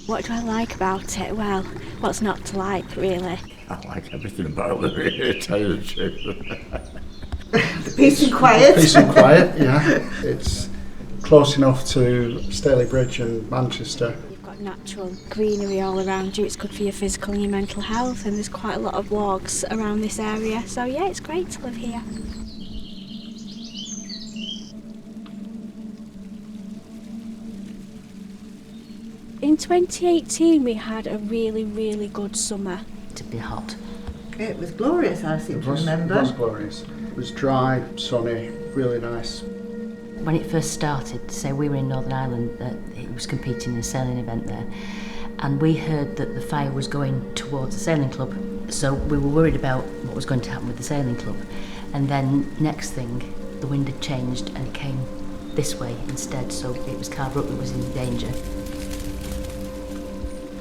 What do I like about it? Well, what's not to like, really? I like everything about it, really, to tell you the truth. The peace and quiet. Peace and quiet, yeah. It's close enough to Staley Bridge and Manchester. You've got natural greenery all around you. It's good for your physical and your mental health, and there's quite a lot of walks around this area. So yeah, it's great to live here. In 2018 we had a really, really good summer. To be hot. It was glorious, I seem to remember. It was glorious. It was dry, sunny, really nice. When it first started, say we were in Northern Ireland, it was competing in a sailing event there, and we heard that the fire was going towards the sailing club, so we were worried about what was going to happen with the sailing club. And then next thing, the wind had changed and it came this way instead, so it was Carbrook that was in danger.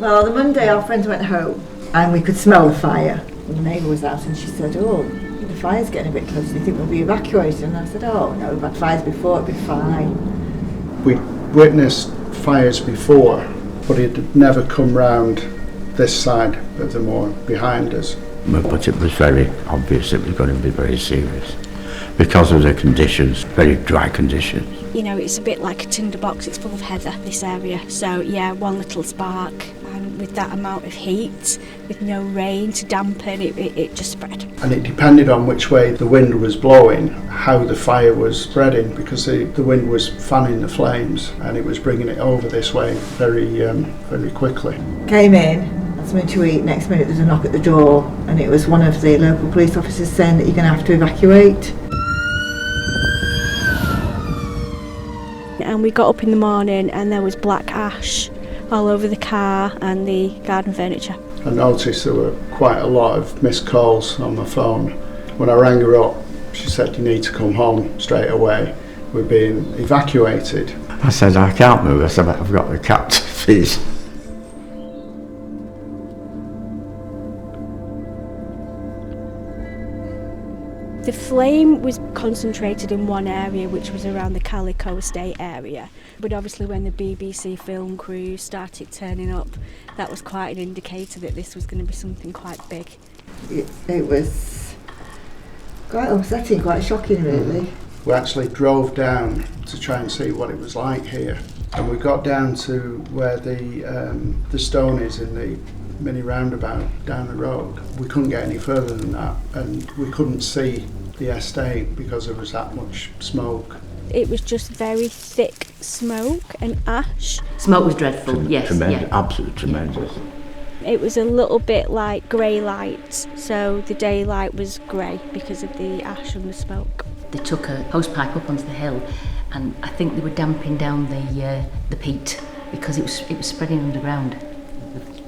Well, the Monday our friends went home and we could smell the fire. And the neighbour was out and she said, "Oh, the fire's getting a bit close, do you think we'll be evacuated?" And I said, "Oh no, we've had fires before, it'll be fine." We'd witnessed fires before, but it had never come round this side of the moor behind us. But it was very obvious it was going to be very serious because of the conditions, very dry conditions. You know, it's a bit like a tinderbox. It's full of heather, this area. So yeah, one little spark, and with that amount of heat, with no rain to dampen, it just spread. And it depended on which way the wind was blowing, how the fire was spreading, because the wind was fanning the flames and it was bringing it over this way very quickly. Came in, had something to eat, next minute there's a knock at the door and it was one of the local police officers saying that you're going to have to evacuate. And we got up in the morning and there was black ash all over the car and the garden furniture. I noticed there were quite a lot of missed calls on my phone. When I rang her up, she said, "You need to come home straight away. We're being evacuated." I said, "I can't move." I said, "I've got the cat to feed." The flame was concentrated in one area, which was around the Calico Estate area. But obviously when the BBC film crew started turning up, that was quite an indicator that this was going to be something quite big. It was quite upsetting, quite shocking really. We actually drove down to try and see what it was like here. And we got down to where the stone is in the mini roundabout down the road. We couldn't get any further than that, and we couldn't see the estate because there was that much smoke. It was just very thick smoke and ash. Smoke was dreadful, yes. Tremendous, yeah. absolutely tremendous. It was a little bit like grey light, so the daylight was grey because of the ash and the smoke. They took a hose pipe up onto the hill, and I think they were damping down the peat because it was spreading underground.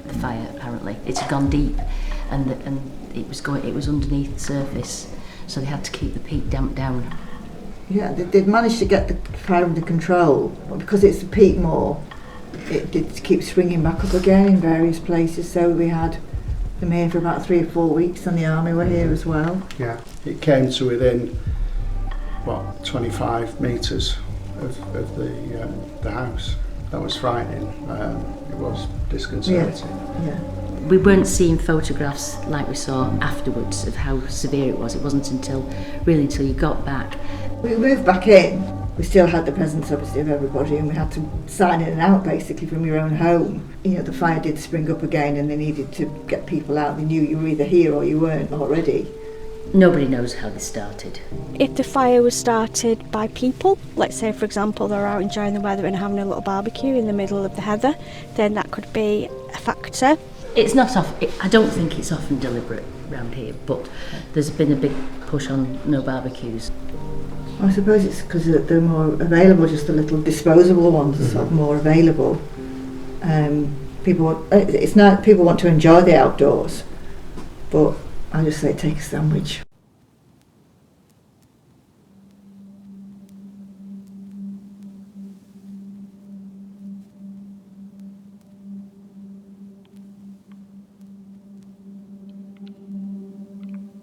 The fire apparently it had gone deep, and it was underneath the surface, so they had to keep the peat damped down. Yeah, they'd managed to get the fire under control, but because it's a peat moor, it did keep springing back up again in various places. So we had them here for about 3 or 4 weeks, and the army were here as well. Yeah, it came to within 25 metres of the house. That was frightening. It was disconcerting. Yeah. We weren't seeing photographs like we saw afterwards of how severe it was. It wasn't until you got back. We moved back in. We still had the presence obviously of everybody, and we had to sign in and out basically from your own home. You know, the fire did spring up again and they needed to get people out. They knew you were either here or you weren't already. Nobody knows how this started. If the fire was started by people, let's say for example they're out enjoying the weather and having a little barbecue in the middle of the heather, then that could be a factor. It's not I don't think it's often deliberate around here, but there's been a big push on no barbecues. I suppose it's because they're more available, just the little disposable ones are sort of more available. People want to enjoy the outdoors, but I just say take a sandwich.